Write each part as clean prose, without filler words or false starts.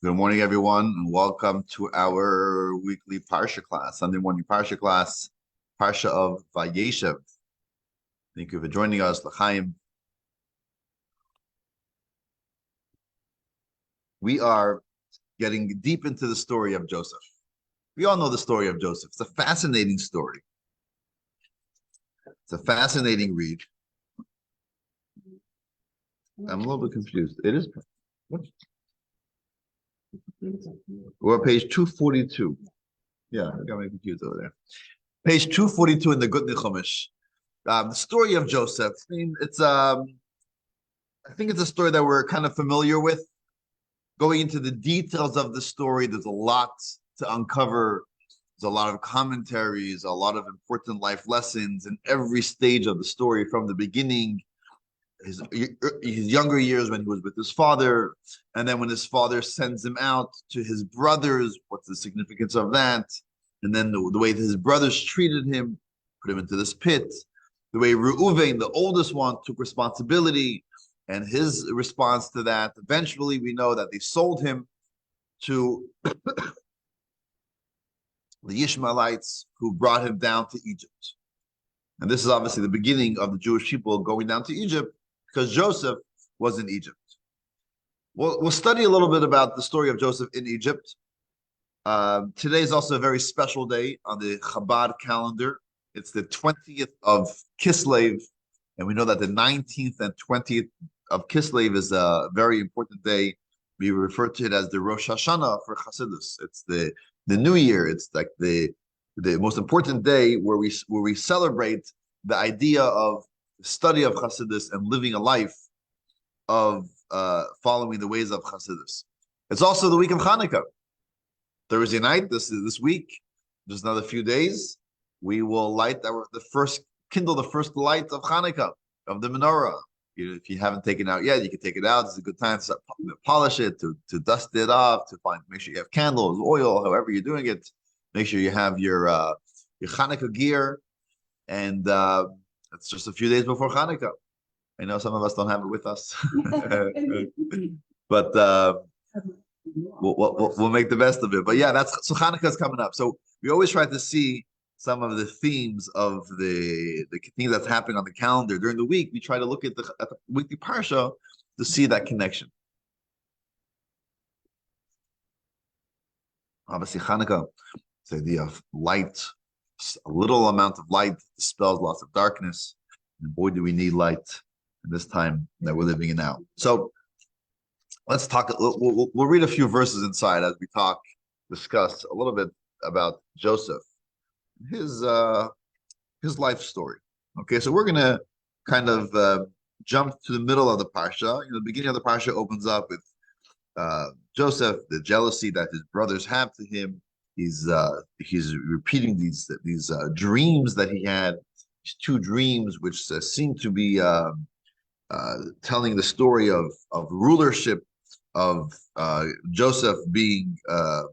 Good morning, everyone, and welcome to our weekly Parsha class, Sunday morning Parsha class, Parsha of Vayeishev. Thank you for joining us, L'chaim. We are getting deep into the story of Joseph. We all know the story of Joseph. It's a fascinating story. It's a fascinating read. I'm a little bit confused. It is. What? We're on page 242. Yeah, I got me confused over there. Page 242 in the Gutni Chumash. The story of Joseph. I mean, I think it's a story that we're kind of familiar with. Going into the details of the story, there's a lot to uncover. There's a lot of commentaries, a lot of important life lessons in every stage of the story, from the beginning, his younger years when he was with his father, and then when his father sends him out to his brothers, what's the significance of that? And then the way that his brothers treated him, put him into this pit, the way Reuven, the oldest one, took responsibility, and his response to that. Eventually, we know that they sold him to the Ishmaelites, who brought him down to Egypt. And this is obviously the beginning of the Jewish people going down to Egypt, because Joseph was in Egypt. We'll study a little bit about the story of Joseph in Egypt. Today is also a very special day on the Chabad calendar. It's the 20th of Kislev, and we know that the 19th and 20th of Kislev is a very important day. We refer to it as the Rosh Hashanah for Chassidus. It's the New Year. It's like the most important day where we celebrate the idea of the study of Chassidus and living a life of following the ways of Chassidus. It's also the week of Hanukkah. Thursday night, this week, just another few days, we will kindle the first light of Hanukkah, of the menorah. If you haven't taken it out yet, you can take it out. It's a good time to polish it, to dust it off, make sure you have candles, oil, however you're doing it. Make sure you have your Hanukkah gear, and it's just a few days before Hanukkah. I know some of us don't have it with us, but we'll make the best of it. But yeah, so Hanukkah is coming up. So we always try to see some of the themes of the things that's happening on the calendar during the week. We try to look at the weekly Parsha to see that connection. Obviously, Hanukkah, it's the idea of light. A little amount of light dispels lots of darkness. And boy, do we need light in this time that we're living in now. So let's talk. We'll read a few verses inside as we discuss a little bit about Joseph, his life story. Okay, so we're gonna kind of jump to the middle of the parsha. The beginning of the parsha opens up with Joseph, the jealousy that his brothers have to him. He's repeating these dreams that he had. These two dreams, which seem to be telling the story of rulership, of Joseph being a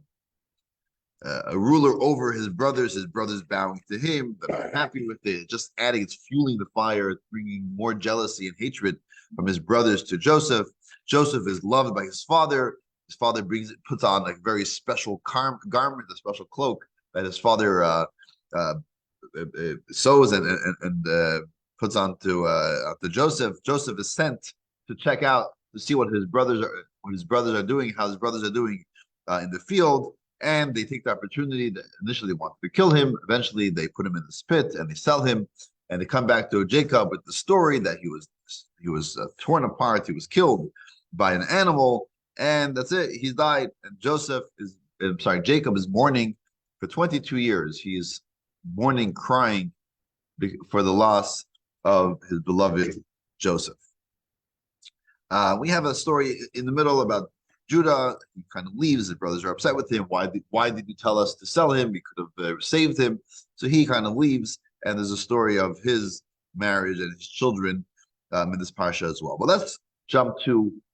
ruler over his brothers bowing to him, that are happy with it. Just adding, it's fueling the fire, it's bringing more jealousy and hatred from his brothers to Joseph. Joseph is loved by his father. His father puts on a very special garment, a special cloak that his father sews and puts on to Joseph. Joseph is sent to check out to see what his brothers are doing, how his brothers are doing in the field, and they take the opportunity. Initially, they want to kill him. Eventually, they put him in the pit and they sell him. And they come back to Jacob with the story that he was torn apart. He was killed by an animal, and that's it. He's died. And Jacob is mourning for 22 years. He is mourning, crying for the loss of his beloved Joseph. We have a story in the middle about Judah. He kind of leaves. His brothers are upset with him. Why did you tell us to sell him? We could have saved him. So he kind of leaves, and there's a story of his marriage and his children in this parsha as well. But let's jump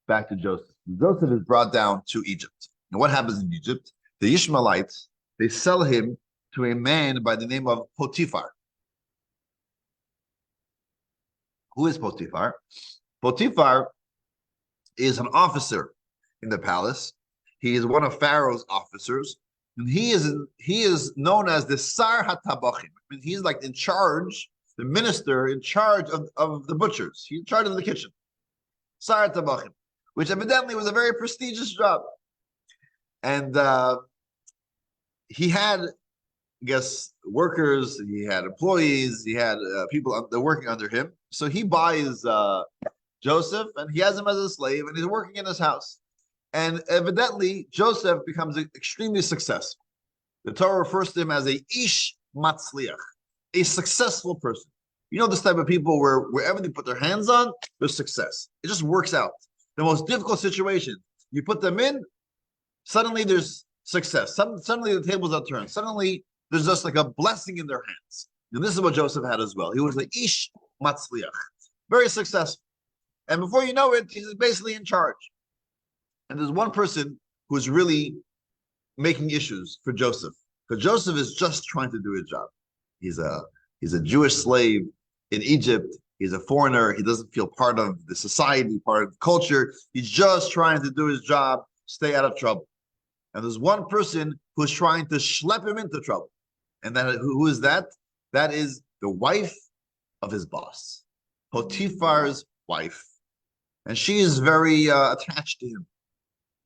back to Joseph. Joseph is brought down to Egypt. And what happens in Egypt? The Ishmaelites, they sell him to a man by the name of Potiphar. Who is Potiphar? Potiphar is an officer in the palace. He is one of Pharaoh's officers, and he is known as the Sar HaTabachim. I mean, he's like in charge, the minister in charge of the butchers. He's in charge of the kitchen. Sar HaTabachim, which evidently was a very prestigious job. And he had, I guess, workers, he had employees, he had people working under him. So he buys Joseph, and he has him as a slave, and he's working in his house. And evidently, Joseph becomes extremely successful. The Torah refers to him as a ish matzliach, a successful person. You know, this type of people where wherever they put their hands on, there's success. It just works out. The most difficult situation, you put them in, suddenly there's success. Suddenly the tables are turned. Suddenly there's just like a blessing in their hands. And this is what Joseph had as well. He was the ish matzliach, very successful. And before you know it, he's basically in charge. And there's one person who's really making issues for Joseph, because Joseph is just trying to do his job. He's a Jewish slave in Egypt. He's a foreigner. He doesn't feel part of the society, part of the culture. He's just trying to do his job, stay out of trouble. And there's one person who's trying to schlep him into trouble. And who is that? That is the wife of his boss, Potiphar's wife. And she is very attached to him.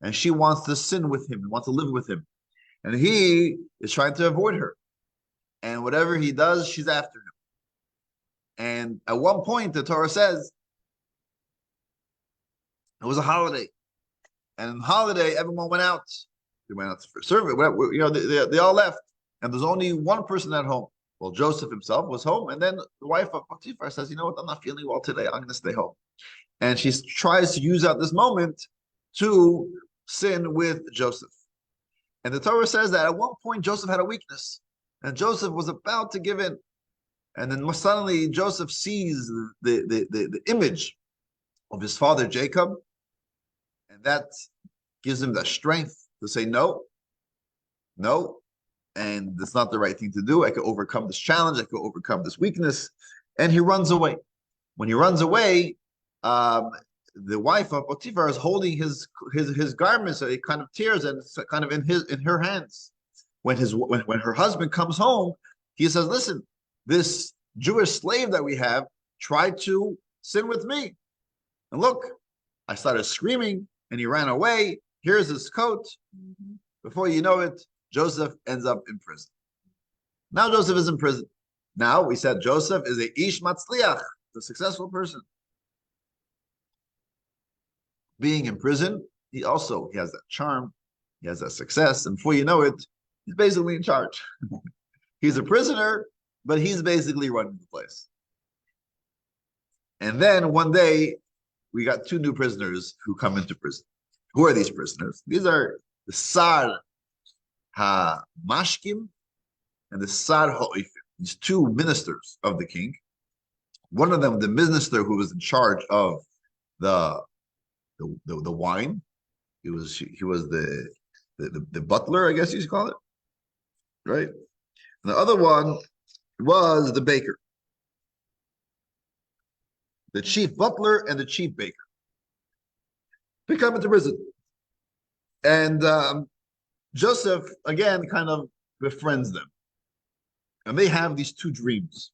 And she wants to sin with him and wants to live with him. And he is trying to avoid her. And whatever he does, she's after him. And at one point, the Torah says, it was a holiday. And on holiday, everyone went out. They went out for service. You know, they all left. And there's only one person at home. Well, Joseph himself was home. And then the wife of Potiphar says, you know what, I'm not feeling well today. I'm going to stay home. And she tries to use out this moment to sin with Joseph. And the Torah says that at one point Joseph had a weakness, and Joseph was about to give in. And then suddenly Joseph sees the image of his father Jacob, and that gives him the strength to say no, and it's not the right thing to do. I could overcome this challenge. I could overcome this weakness. And he runs away. When he runs away, the wife of Potiphar is holding his garments, so it kind of tears, and it's kind of in her hands. When her husband comes home, he says, "Listen, this Jewish slave that we have tried to sin with me, and look, I started screaming, and he ran away. Here's his coat." Before you know it, Joseph ends up in prison. Now Joseph is in prison. Now we said Joseph is a ish matzliach, a successful person. Being in prison, he has that charm, he has that success, and before you know it, he's basically in charge. He's a prisoner, but he's basically running the place. And then one day, we got two new prisoners who come into prison. Who are these prisoners? These are the Sar HaMashkim and the Sar HaOifim, these two ministers of the king. One of them, the minister who was in charge of the wine. He was the butler, I guess you should call it, right? And the other one was the baker, the chief butler and the chief baker. They come into prison, and Joseph again kind of befriends them, and they have these two dreams,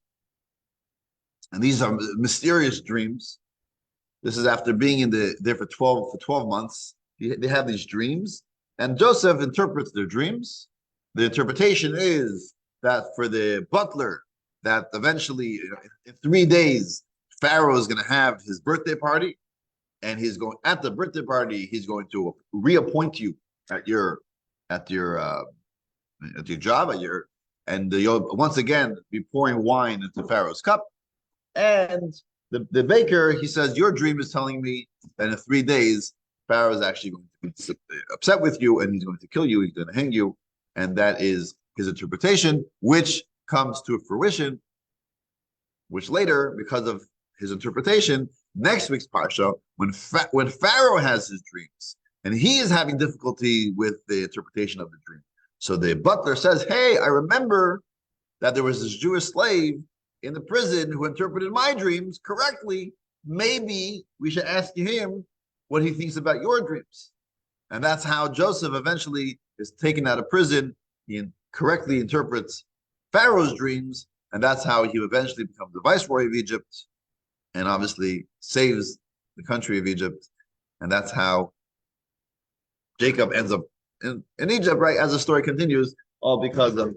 and these are mysterious dreams. This is after being there for 12 months. They have these dreams, and Joseph interprets their dreams. The interpretation is that for the butler, that eventually in 3 days, Pharaoh is going to have his birthday party, and at the birthday party, he's going to reappoint you at your job, and you'll once again be pouring wine into Pharaoh's cup. And the baker, he says, your dream is telling me that in 3 days, Pharaoh is actually going to be upset with you, and he's going to kill you, he's going to hang you. And that is his interpretation, which comes to fruition, which later, because of his interpretation, next week's Parsha, when Pharaoh has his dreams, and he is having difficulty with the interpretation of the dream. So the butler says, hey, I remember that there was this Jewish slave in the prison who interpreted my dreams correctly. Maybe we should ask him what he thinks about your dreams. And that's how Joseph eventually is taken out of prison. He correctly interprets Pharaoh's dreams, and that's how he eventually becomes the viceroy of Egypt and obviously saves the country of Egypt. And that's how Jacob ends up in Egypt, right? As the story continues, all because of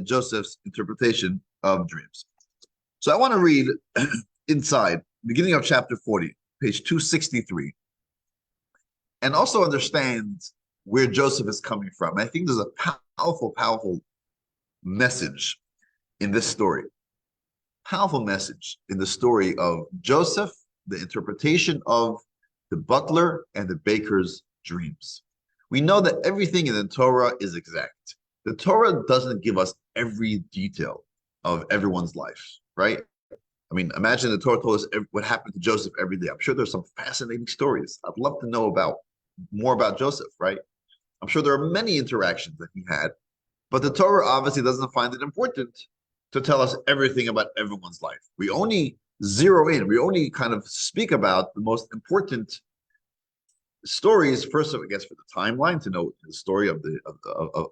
Joseph's interpretation of dreams. So I want to read inside, beginning of chapter 40, page 263, and also understand where Joseph is coming from. I think there's a powerful message in this story. Powerful message in the story of Joseph, the interpretation of the butler and the baker's dreams. We know that everything in the Torah is exact. The Torah doesn't give us every detail of everyone's life, right? I mean, imagine the Torah told us what happened to Joseph every day. I'm sure there's some fascinating stories. I'd love to know more about Joseph, right? I'm sure there are many interactions that he had, but the Torah obviously doesn't find it important to tell us everything about everyone's life. We only zero in, we only kind of speak about the most important stories, first, I guess, for the timeline, to know the story of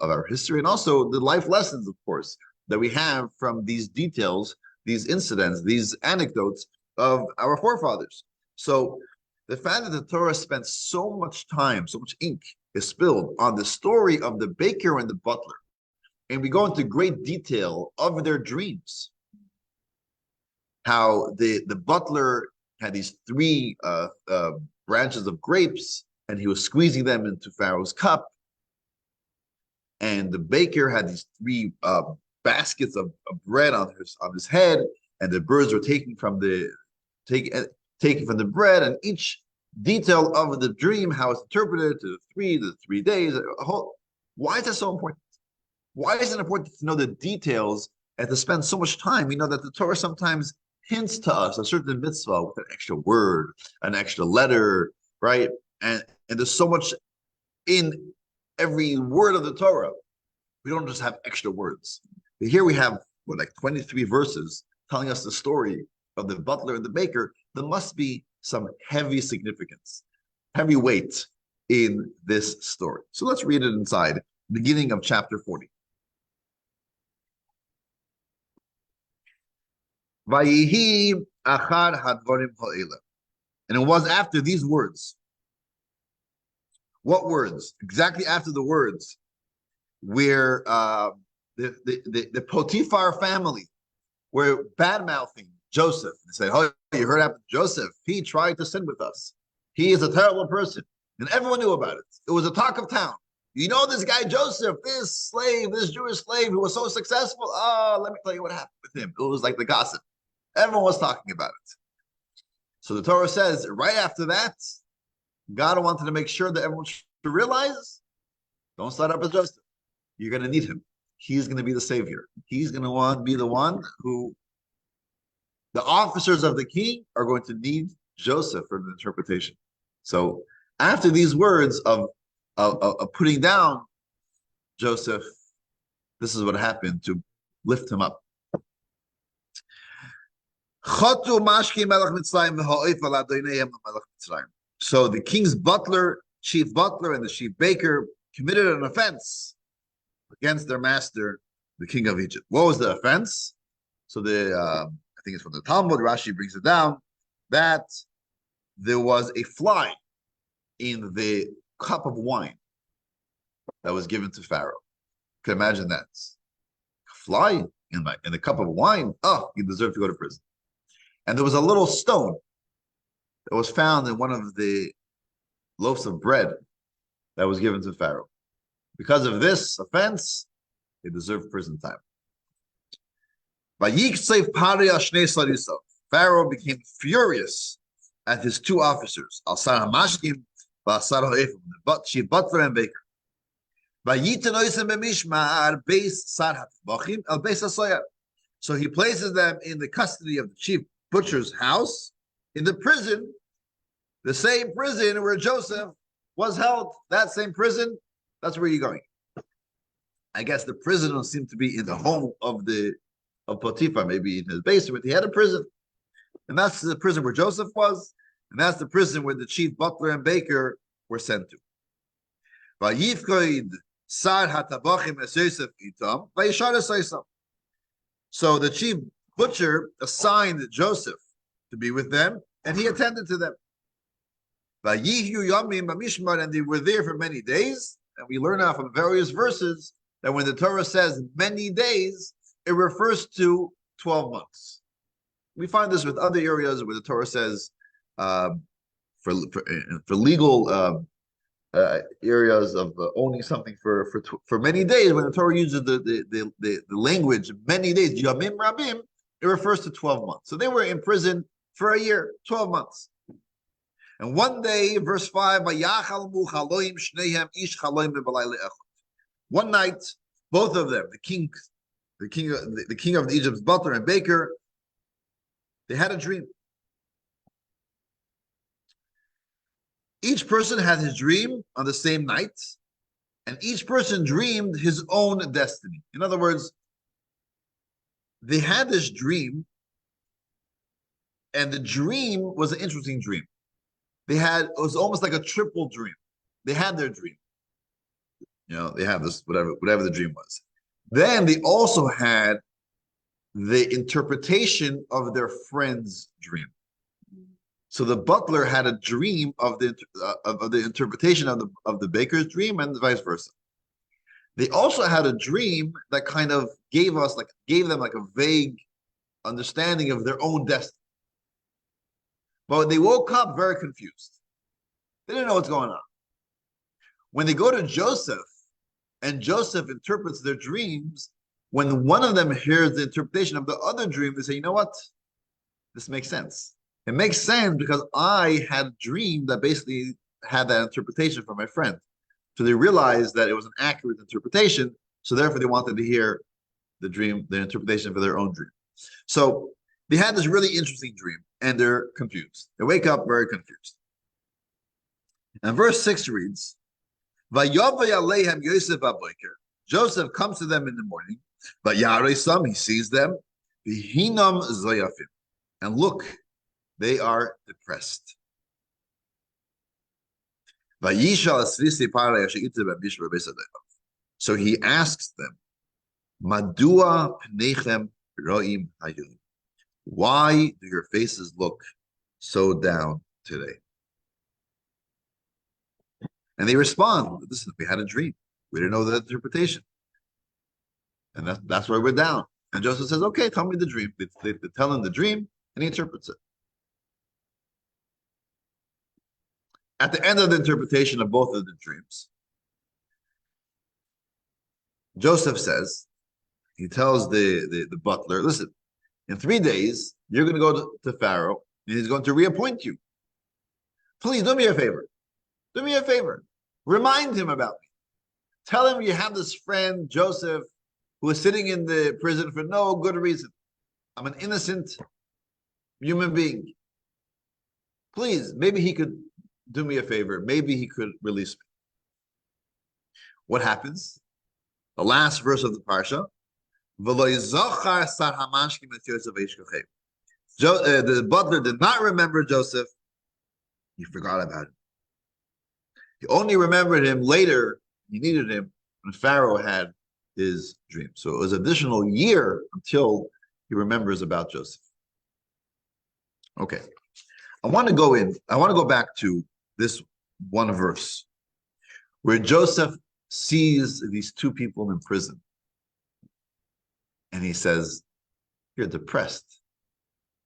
our history, and also the life lessons, of course, that we have from these details, these incidents, these anecdotes of our forefathers. So the fact that the Torah spent so much time, so much ink is spilled on the story of the baker and the butler, and we go into great detail of their dreams, how the butler had these three branches of grapes, and he was squeezing them into Pharaoh's cup. And the baker had these three baskets of bread on his head, and the birds were taking from the bread, and each detail of the dream, how it's interpreted, to the 3 days. Why is that so important? Why is it important to know the details and to spend so much time? We know that the Torah sometimes hints to us a certain mitzvah with an extra word, an extra letter, right? And there's so much in every word of the Torah. We don't just have extra words. But here we have, like 23 verses telling us the story of the butler and the baker. There must be some heavy significance, heavy weight in this story. So let's read it inside, beginning of chapter 40. Vayehi achar hadvarim ha'ela. And it was after these words. What words? Exactly after the words where the Potiphar family were bad-mouthing Joseph. They said, oh, you heard after Joseph, he tried to sin with us. He is a terrible person. And everyone knew about it. It was a talk of town. You know this guy Joseph, this Jewish slave who was so successful. Oh, let me tell you what happened with him. It was like the gossip. Everyone was talking about it. So the Torah says, right after that, God wanted to make sure that everyone should realize, don't start up as Joseph. You're going to need him. He's going to be the savior. He's going to be the one who the officers of the king are going to need Joseph for the interpretation. So after these words of putting down Joseph, this is what happened to lift him up. So the king's butler, chief butler, and the chief baker committed an offense against their master, the king of Egypt. What was the offense? So I think it's from the Talmud, Rashi brings it down, that there was a fly in the cup of wine that was given to Pharaoh. You can imagine that. A fly in the cup of wine? Oh, you deserve to go to prison. And there was a little stone that was found in one of the loaves of bread that was given to Pharaoh. Because of this offense, they deserved prison time. Pharaoh became furious at his two officers, chief butler and baker. So he places them in the custody of the chief butcher's house, in the prison, the same prison where Joseph was held. That same prison, that's where you're going. I guess the prison will seem to be in the home of Potiphar, maybe in his basement. He had a prison. And that's the prison where Joseph was, and that's the prison where the chief butler and baker were sent to. Vayifkoid sar hatabachim es Yosef itam vayishar es Yosef. So the chief butcher assigned Joseph to be with them, and he attended to them. Vayihyu yamim b'mishmar, and they were there for many days. And we learn out from various verses that when the Torah says many days, it refers to 12 months. We find this with other areas where the Torah says for legal areas of owning something for many days. When the Torah uses the language many days, yamim rabim, it refers to 12 months. So they were in prison for a year, 12 months. And one day, verse 5, one night, both of them, the king of Egypt's butler and baker, they had a dream. Each person had his dream on the same night, and each person dreamed his own destiny. In other words, they had this dream, and the dream was an interesting dream. It was almost like a triple dream. They had their dream. They have this, whatever the dream was. Then they also had the interpretation of their friend's dream. So the butler had a dream of the interpretation of the baker's dream, and vice versa. They also had a dream that kind of gave them like a vague understanding of their own destiny. But they woke up very confused. They didn't know what's going on. When they go to Joseph, and Joseph interprets their dreams, when one of them hears the interpretation of the other dream, they say, you know what? This makes sense. It makes sense because I had a dream that basically had that interpretation from my friend. So they realized that it was an accurate interpretation. So therefore they wanted to hear the interpretation for their own dream. So they had this really interesting dream and they're confused. They wake up very confused. And verse 6 reads, Joseph comes to them in the morning, but he sees them, and look, they are depressed. So he asks them, Madua pnechem ro'im hayom? Why do your faces look so down today? And they respond, listen, we had a dream. We didn't know the interpretation. And that's why we're down. And Joseph says, okay, tell me the dream. They tell him the dream, and he interprets it. At the end of the interpretation of both of the dreams, Joseph says, he tells the butler, listen, in 3 days, you're going to go to Pharaoh, and he's going to reappoint you. Please do me a favor. Do me a favor. Remind him about me. Tell him you have this friend, Joseph, who is sitting in the prison for no good reason. I'm an innocent human being. Please, maybe he could do me a favor. Maybe he could release me. What happens? The last verse of the Parsha. The butler did not remember Joseph. He forgot about him. He only remembered him later. He needed him when Pharaoh had his dream. So it was an additional year until he remembers about Joseph. Okay. I want to go back to this one verse where Joseph sees these two people in prison. And he says, you're depressed.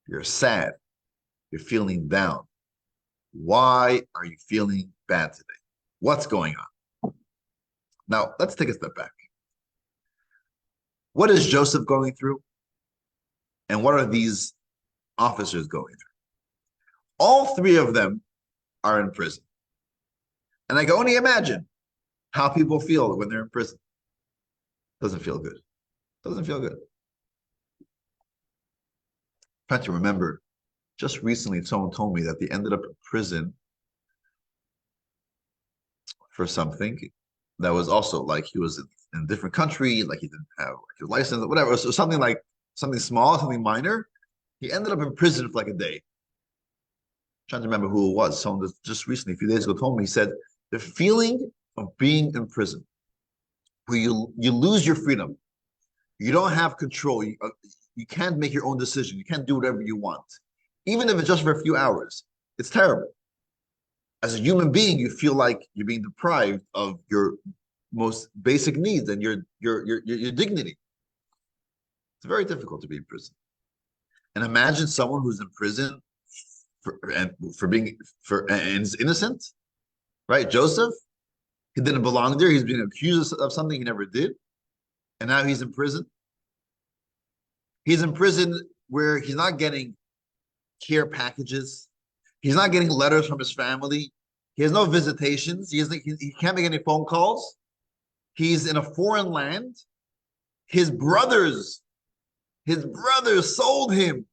You're sad. You're feeling down. Why are you feeling bad today? What's going on? Now, let's take a step back. What is Joseph going through? And what are these officers going through? All three of them are in prison. And I can only imagine how people feel when they're in prison. Doesn't feel good. Doesn't feel good. I'm trying to remember, just recently someone told me that they ended up in prison for something that was also like he was in a different country, like he didn't have like his license or whatever. So something small, something minor. He ended up in prison for like a day. I'm trying to remember who it was. Someone just recently, a few days ago, told me, he said, the feeling of being in prison, where you lose your freedom. You don't have control. You can't make your own decision. You can't do whatever you want, even if it's just for a few hours. It's terrible. As a human being, you feel like you're being deprived of your most basic needs and your dignity. It's very difficult to be in prison. And imagine someone who's in prison and is innocent, right? Joseph, he didn't belong there. He's being accused of something he never did, and now he's in prison. He's in prison where he's not getting care packages. He's not getting letters from his family. He has no visitations. He can't make any phone calls. He's in a foreign land. His brothers sold him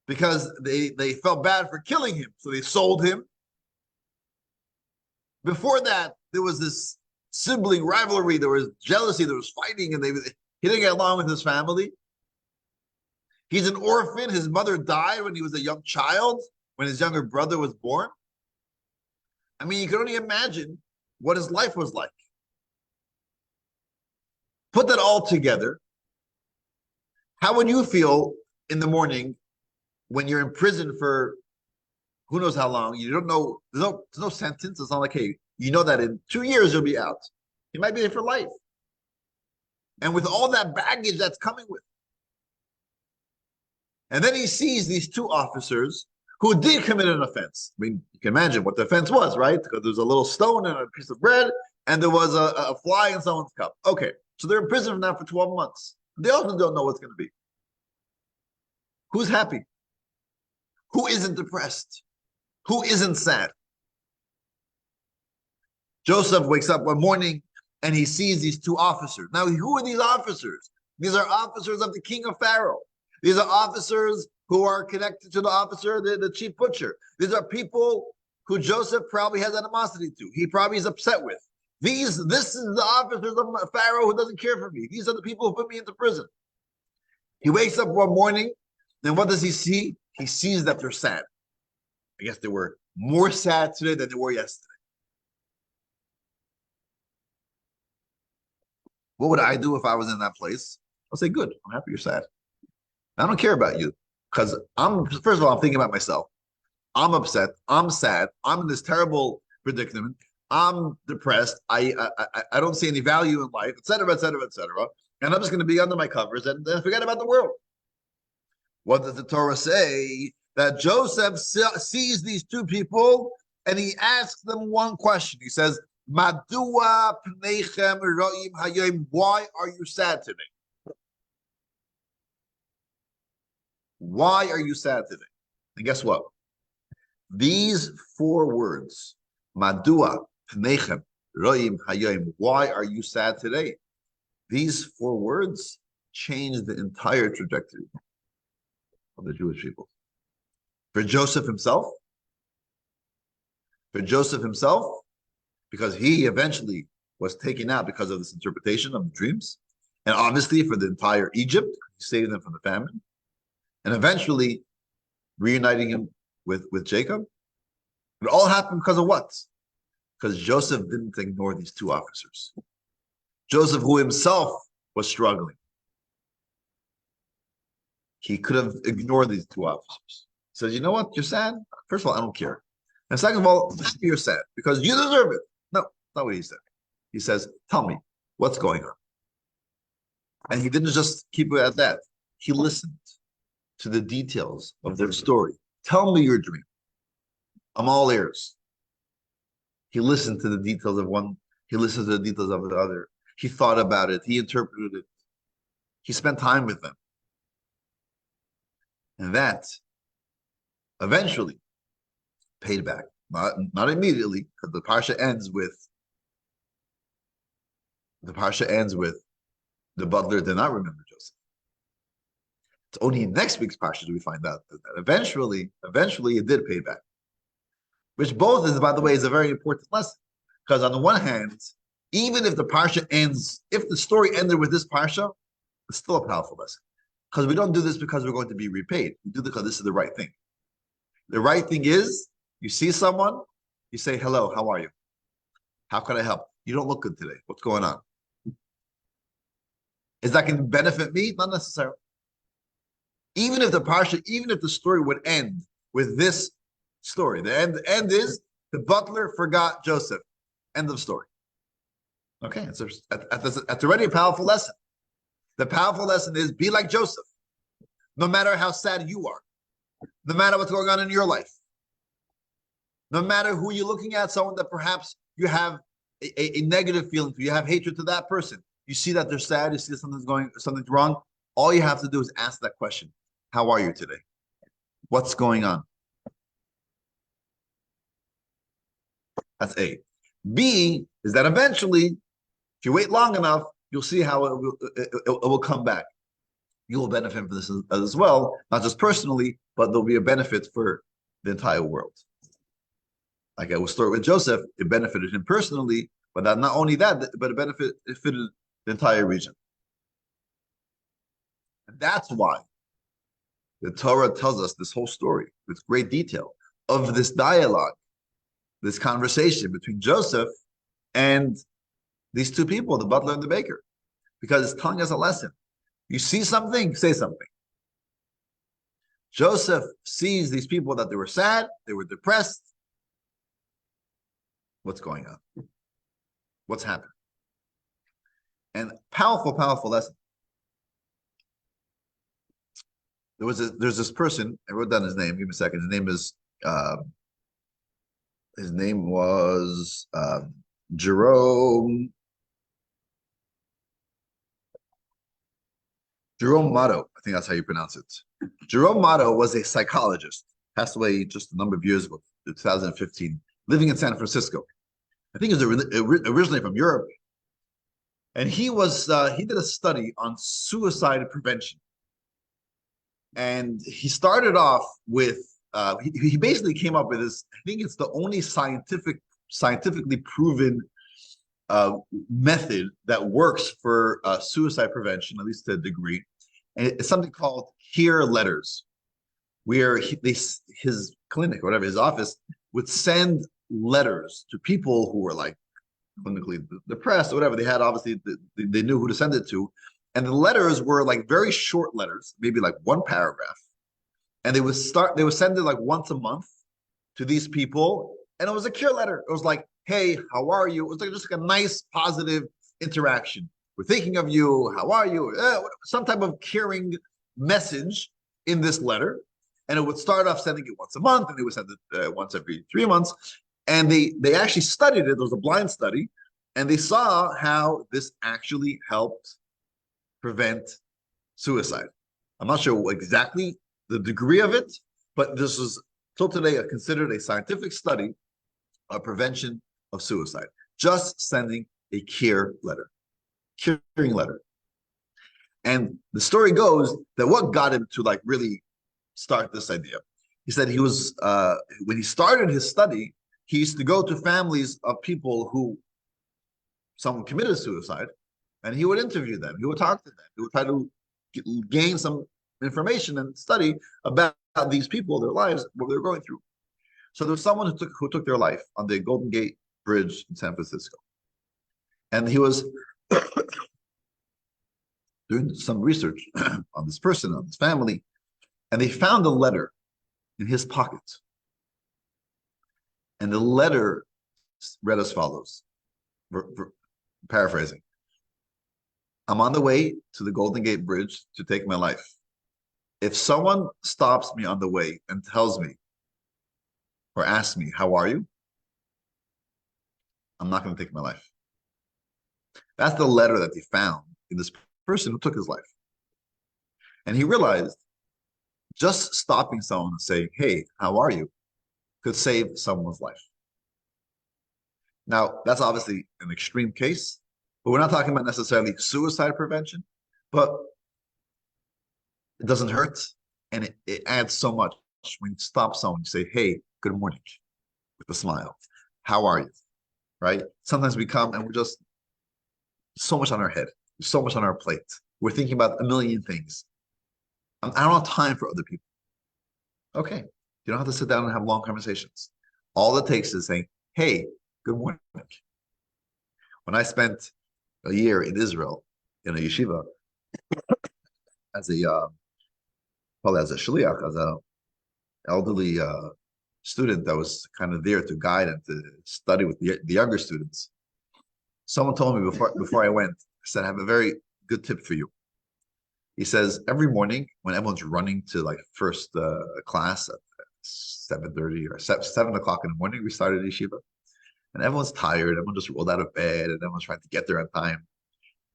because they felt bad for killing him. So they sold him. Before that, there was this sibling rivalry. There was jealousy. There was fighting, and he didn't get along with his family. He's an orphan. His mother died when he was a young child, when his younger brother was born. I mean, you can only imagine what his life was like. Put that all together. How would you feel in the morning when you're in prison for who knows how long? You don't know. There's no sentence. It's not like, hey, you know that in 2 years you'll be out. You might be there for life. And with all that baggage that's coming with. And then he sees these two officers who did commit an offense. I mean, you can imagine what the offense was, right? Because there's a little stone and a piece of bread, and there was a fly in someone's cup. Okay, so they're in prison now for 12 months. They also don't know what's going to be. Who's happy? Who isn't depressed? Who isn't sad? Joseph wakes up one morning and he sees these two officers. Now, who are these officers? These are officers of the king of Pharaoh. These are officers who are connected to the officer, the chief butcher. These are people who Joseph probably has animosity to. He probably is upset with. This is the officers of Pharaoh who doesn't care for me. These are the people who put me into prison. He wakes up one morning, and what does he see? He sees that they're sad. I guess they were more sad today than they were yesterday. What would I do if I was in that place? I'll say, good, I'm happy you're sad. I don't care about you because first of all, I'm thinking about myself. I'm upset. I'm sad. I'm in this terrible predicament. I'm depressed. I don't see any value in life, etc., etc., etc. And I'm just going to be under my covers and forget about the world. What does the Torah say? That Joseph sees these two people and he asks them one question. He says, Madua pneichem ro'im hayom? Why are you sad today? Why are you sad today? And guess what? These 4 words, Madua pneichem ro'im hayom? Why are you sad today? These 4 words change the entire trajectory of the Jewish people. For Joseph himself, because he eventually was taken out because of this interpretation of the dreams, and obviously for the entire Egypt, he saved them from the famine, and eventually reuniting him with Jacob. It all happened because of what? Because Joseph didn't ignore these 2 officers. Joseph, who himself was struggling, he could have ignored these 2 officers. He says, you know what? You're sad? First of all, I don't care. And second of all, you're sad because you deserve it. No, that's not what he said. He says, tell me, what's going on? And he didn't just keep it at that. He listened to the details of their story. Tell me your dream. I'm all ears. He listened to the details of one. He listened to the details of the other. He thought about it. He interpreted it. He spent time with them. And that eventually paid back. Not immediately, because the Parsha ends with the butler did not remember Joseph. It's only in next week's Parsha do we find out that eventually it did pay back. Which both is, by the way, is a very important lesson. Because on the one hand, even if the Parsha ends, if the story ended with this Parsha, it's still a powerful lesson. Because we don't do this because we're going to be repaid. We do this because this is the right thing. The right thing is, you see someone, you say, hello, how are you? How can I help? You don't look good today. What's going on? Is that going to benefit me? Not necessarily. Even if the Parsha, even if the story would end with this story, the end is the butler forgot Joseph. End of story. Okay, that's already a powerful lesson. The powerful lesson is be like Joseph. No matter how sad you are, no matter what's going on in your life, no matter who you're looking at, someone that perhaps you have a negative feeling to, you have hatred to that person. You see that they're sad, you see that something's wrong. All you have to do is ask that question. How are you today? What's going on? That's A. B is that eventually, if you wait long enough, you'll see how it will come back. You will benefit from this as well, not just personally, but there'll be a benefit for the entire world. Like I will start with Joseph, it benefited him personally, but not only that, but it benefited the entire region. And that's why the Torah tells us this whole story with great detail of this dialogue, this conversation between Joseph and these two people, the butler and the baker, because it's telling us a lesson. You see something, say something. Joseph sees these people that they were sad, they were depressed. What's going on? What's happened? And powerful, powerful lesson. There's this person, I wrote down his name, give me a second. His name was Jerome Motto. I think that's how you pronounce it. Jerome Motto was a psychologist, passed away just a number of years ago, 2015, living in San Francisco. I think he was originally from Europe. And he did a study on suicide prevention. And he started off with, he basically came up with this, I think it's the only scientifically proven method that works for suicide prevention, at least to a degree. And it's something called care letters, where his clinic, or whatever, his office, would send letters to people who were like clinically depressed or whatever. They had, obviously, they knew who to send it to. And the letters were like very short letters, maybe like one paragraph. And they would send it like once a month to these people. And it was a care letter. It was like, hey, how are you? It was like just like a nice, positive interaction. We're thinking of you. How are you? Some type of caring message in this letter. And it would start off sending it once a month, and they would send it once every 3 months. And they actually studied it. There was a blind study, and they saw how this actually helped prevent suicide. I'm not sure exactly the degree of it, but this was till today considered a scientific study of prevention of suicide. Just sending a care letter, caring letter. And the story goes that what got him to like really start this idea. He said he was when he started his study, he used to go to families of people who someone committed suicide, and he would interview them. He would talk to them. He would try to gain some information and study about these people, their lives, what they were going through. So there was someone who took their life on the Golden Gate Bridge in San Francisco, and he was doing some research on this person, on this family, and they found a letter in his pocket. And the letter read as follows, paraphrasing. I'm on the way to the Golden Gate Bridge to take my life. If someone stops me on the way and tells me or asks me, how are you? I'm not going to take my life. That's the letter that they found in this person who took his life. And he realized just stopping someone and saying, hey, how are you, could save someone's life. Now, that's obviously an extreme case, but we're not talking about necessarily suicide prevention, but it doesn't hurt, and it adds so much when you stop someone, you say, hey, good morning, with a smile. How are you? Right? Sometimes we come and we're just so much on our head, so much on our plate. We're thinking about a million things. I don't have time for other people. Okay. You don't have to sit down and have long conversations. All it takes is saying, hey, good morning. When I spent a year in Israel in a yeshiva as a probably as a shliach, as a elderly student that was kind of there to guide and to study with the younger students. Someone told me before I went, I said, I have a very good tip for you. He says, every morning when everyone's running to like first class at 7:30 or 7 o'clock in the morning, we started yeshiva. And everyone's tired. Everyone just rolled out of bed and everyone's trying to get there on time.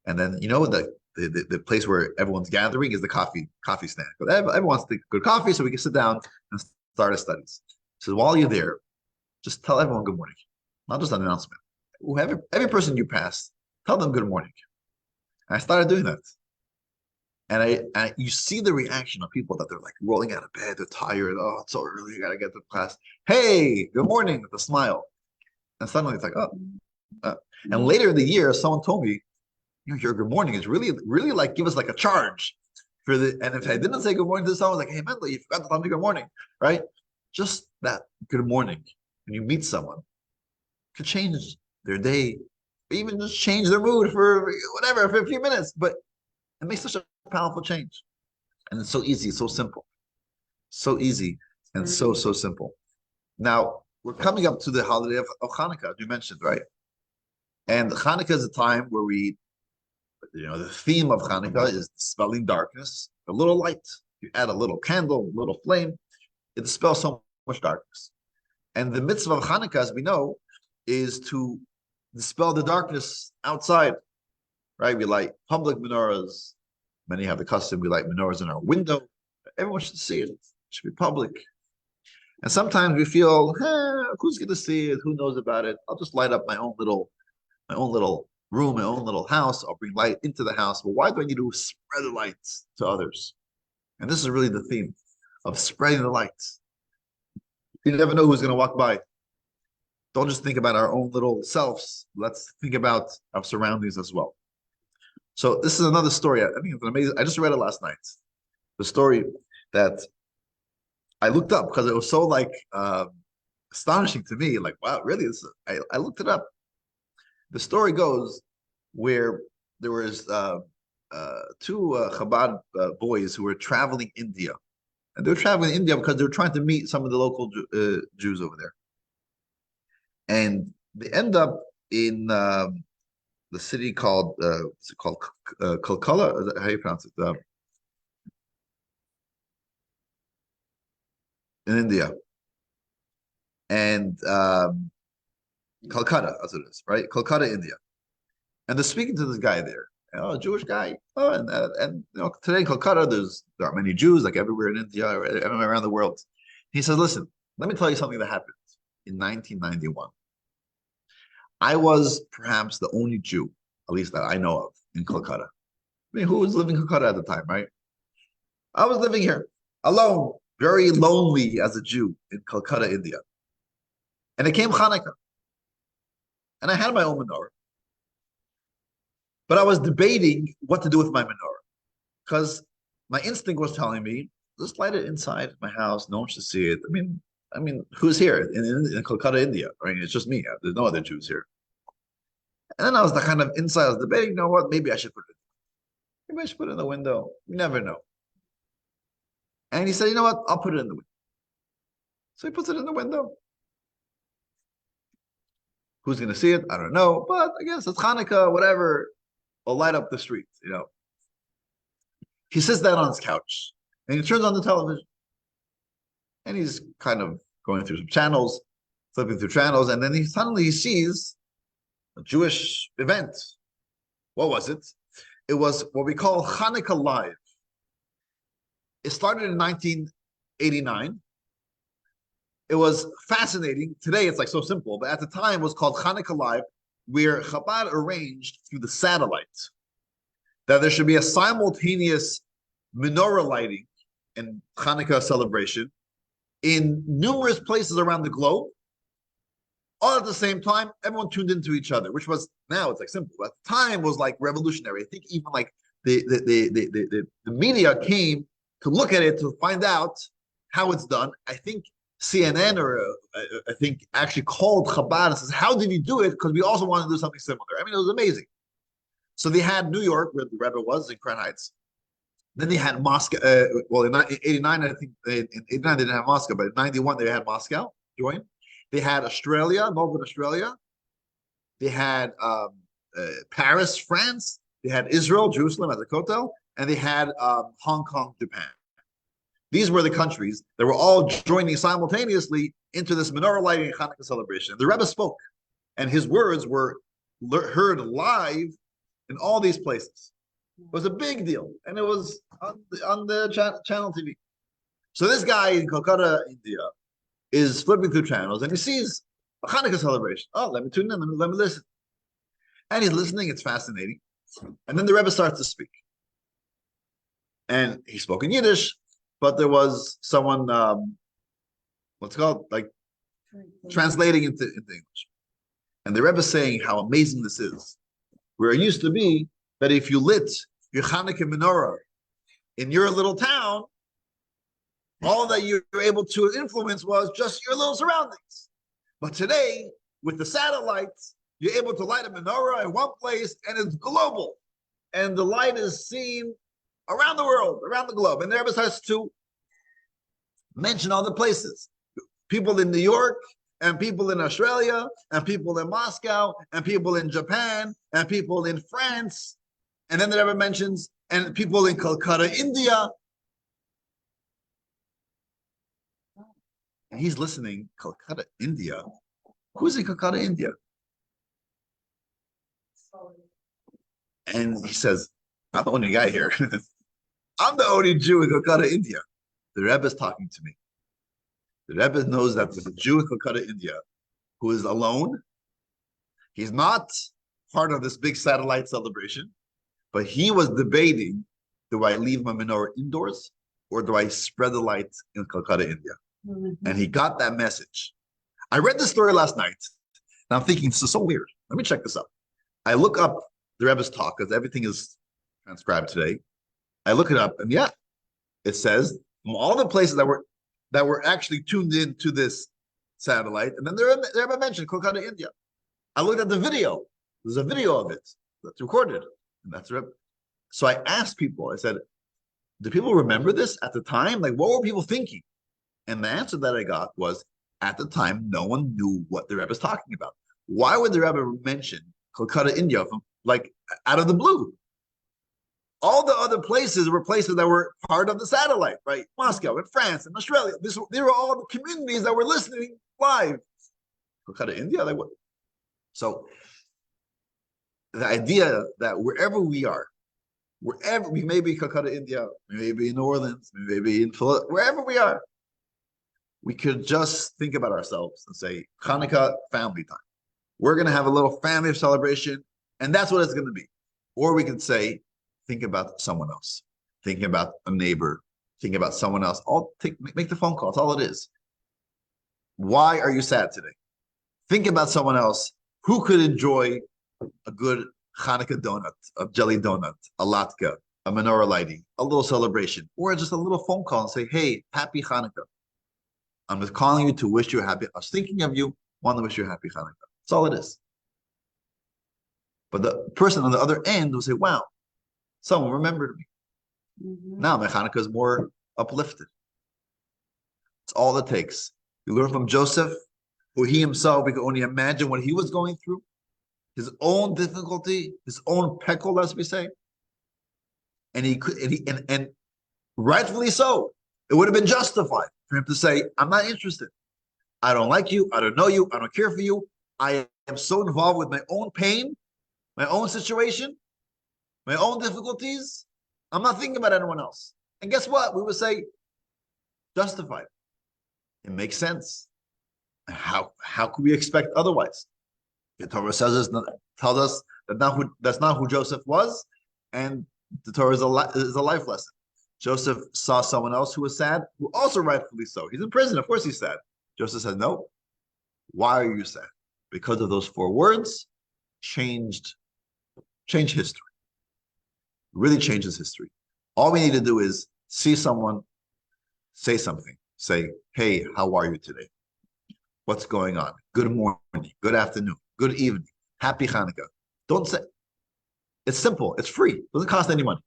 And then, the place where everyone's gathering is the coffee stand. But everyone wants to good coffee so we can sit down and start our studies. So while you're there, just tell everyone good morning, not just an announcement. Every person you pass, tell them good morning. And I started doing that. And you see the reaction of people that they're like rolling out of bed, they're tired. Oh, it's so early, you gotta get to class. Hey, good morning with a smile. And suddenly it's like, And later in the year, someone told me, your good morning is really, really like give us like a charge for the. And if I didn't say good morning to someone, like, hey, Mendel, you forgot to tell me good morning, right? Just that good morning when you meet someone could change their day, even just change their mood for whatever, for a few minutes. But it makes such a powerful change. And it's so easy, it's so simple. So easy and so simple. Now, we're coming up to the holiday of Hanukkah, as you mentioned, right? And Hanukkah is a time where the theme of Hanukkah is dispelling darkness, a little light. You add a little candle, a little flame, it dispels so much darkness. And the mitzvah of Hanukkah, as we know, is to dispel the darkness outside, right? We light public menorahs. Many have the custom, we light menorahs in our window. Everyone should see it. It should be public. And sometimes we feel, who's going to see it? Who knows about it? I'll just light up my own little room, my own little house. I'll bring light into the house. But why do I need to spread the lights to others? And this is really the theme of spreading the lights. You never know who's going to walk by. Don't just think about our own little selves. Let's think about our surroundings as well. So this is another story. I think it's amazing. I just read it last night. The story that I looked up because it was so astonishing to me. Like, wow, really? I looked it up. The story goes where there was two Chabad boys who were traveling India. And they were traveling India because they were trying to meet some of the local Jews over there. And they end up in the city called, what's it called? Kolkata? Is that how you pronounce it? In India. And Calcutta, as it is, right? Calcutta, India. And they're speaking to this guy there, a Jewish guy. Oh, and today in Calcutta, there are many Jews, like everywhere in India, everywhere around the world. He says, listen, let me tell you something that happened in 1991. I was perhaps the only Jew, at least that I know of, in Calcutta. I mean, who was living in Calcutta at the time, right? I was living here alone, very lonely as a Jew in Calcutta, India. And it came Hanukkah. And I had my own menorah. But I was debating what to do with my menorah. Because my instinct was telling me, just light it inside my house. No one should see it. I mean, who's here in Calcutta, India? Right? It's just me. There's no other Jews here. And then I was kind of inside. I was debating, you know what? Maybe I should put it. Maybe I should put it in the window. You never know. And he said, you know what? I'll put it in the window. So he puts it in the window. Who's going to see it? I don't know. But I guess it's Hanukkah, whatever. I'll light up the street, He sits down on his couch and he turns on the television. And he's kind of going through some channels, flipping through channels. And then he suddenly sees a Jewish event. What was it? It was what we call Hanukkah Live. It started in 1989. It was fascinating. Today it's like so simple, but at the time it was called Hanukkah Live, where Chabad arranged through the satellite that there should be a simultaneous menorah lighting and Hanukkah celebration in numerous places around the globe. All at the same time, everyone tuned into each other, which was, now it's like simple. At the time was like revolutionary. I think even like the media came to look at it to find out how it's done. I think CNN or I think actually called Chabad and says, "How did you do it? Because we also want to do something similar." I mean, it was amazing. So they had New York, where the Rebbe was in Crown Heights. Then they had Moscow. Well, in '89, I think in '89 they didn't have Moscow, but in '91 they had Moscow join. They had Australia, Northern Australia. They had Paris, France. They had Israel, Jerusalem at the Kotel, and they had Hong Kong, Japan. These were the countries that were all joining simultaneously into this menorah lighting and Hanukkah celebration. The Rebbe spoke, and his words were heard live in all these places. It was a big deal, and it was on the channel TV. So this guy in Kolkata, India, is flipping through channels, and he sees a Hanukkah celebration. Oh, let me tune in, let me listen. And he's listening, it's fascinating. And then the Rebbe starts to speak. And he spoke in Yiddish, but there was someone, what's it called, like translating into English. And the Rebbe is saying how amazing this is. Where it used to be that if you lit your Hanukkah menorah in your little town, all that you were able to influence was just your little surroundings. But today, with the satellites, you're able to light a menorah in one place, and it's global. And the light is seen around the world, around the globe. And the Rebbe starts to mention all the places. People in New York, and people in Australia, and people in Moscow, and people in Japan, and people in France. And then the Rebbe mentions, and people in Calcutta, India. And he's listening, Calcutta, India. Who's in Calcutta, India? And he says, I'm the only guy here. I'm the only Jew in Calcutta, India. The Rebbe is talking to me. The Rebbe knows that there's a Jew in Calcutta, India, who is alone. He's not part of this big satellite celebration, but he was debating, do I leave my menorah indoors or do I spread the light in Calcutta, India? Mm-hmm. And he got that message. I read this story last night, and I'm thinking, this is so weird. Let me check this up. I look up the Rebbe's talk, because everything is transcribed today. I look it up, and yeah, it says from all the places that were actually tuned in to this satellite, and then the Rebbe mentioned Kolkata, India. I looked at the video. There's a video of it that's recorded, and that's Rebbe. So I asked people, I said, do people remember this at the time? Like, what were people thinking? And the answer that I got was, at the time, no one knew what the Rebbe is talking about. Why would the Rebbe mention Kolkata, India, from like out of the blue? All the other places were places that were part of the satellite, right? Moscow and France and Australia. They were all the communities that were listening live. Kolkata, India, like what? So the idea that wherever we are, wherever we may be, Kolkata, India, we may be in New Orleans, we may be in Philadelphia, wherever we are, we could just think about ourselves and say, Hanukkah, family time. We're going to have a little family celebration, and that's what it's going to be. Or we could say, think about someone else. Think about a neighbor. Think about someone else. Make the phone call. That's all it is. Why are you sad today? Think about someone else who could enjoy a good Hanukkah donut, a jelly donut, a latke, a menorah lighting, a little celebration, or just a little phone call and say, hey, happy Hanukkah. I'm just calling you to wish you a happy. I was thinking of you, want to wish you a happy Hanukkah. That's all it is. But the person on the other end will say, wow, someone remembered me. Mm-hmm. Now my Hanukkah is more uplifted. It's all it takes. You learn from Joseph, who he himself, we can only imagine what he was going through, his own difficulty, his own peckle, as we say. And he could, and rightfully so. It would have been justified for him to say, I'm not interested. I don't like you. I don't know you. I don't care for you. I am so involved with my own pain, my own situation, my own difficulties. I'm not thinking about anyone else. And guess what? We would say, justified. It makes sense. How could we expect otherwise? The Torah tells us that that's not who Joseph was, and the Torah is a life lesson. Joseph saw someone else who was sad, who also rightfully so. He's in prison. Of course he's sad. Joseph said, no. Why are you sad? Because of those 4 words, change history. Really changes history. All we need to do is see someone, say something. Say, Hey, how are you today? What's going on? Good morning, good afternoon, good evening, happy Hanukkah. Don't say it's simple, it's free, it doesn't cost any money.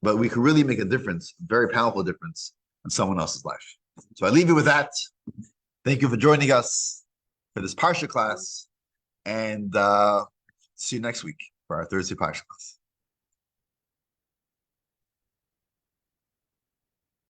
But we can really make a difference, a very powerful difference in someone else's life. So I leave you with that. Thank you for joining us for this Parsha class, and see you next week for our Thursday Parsha class.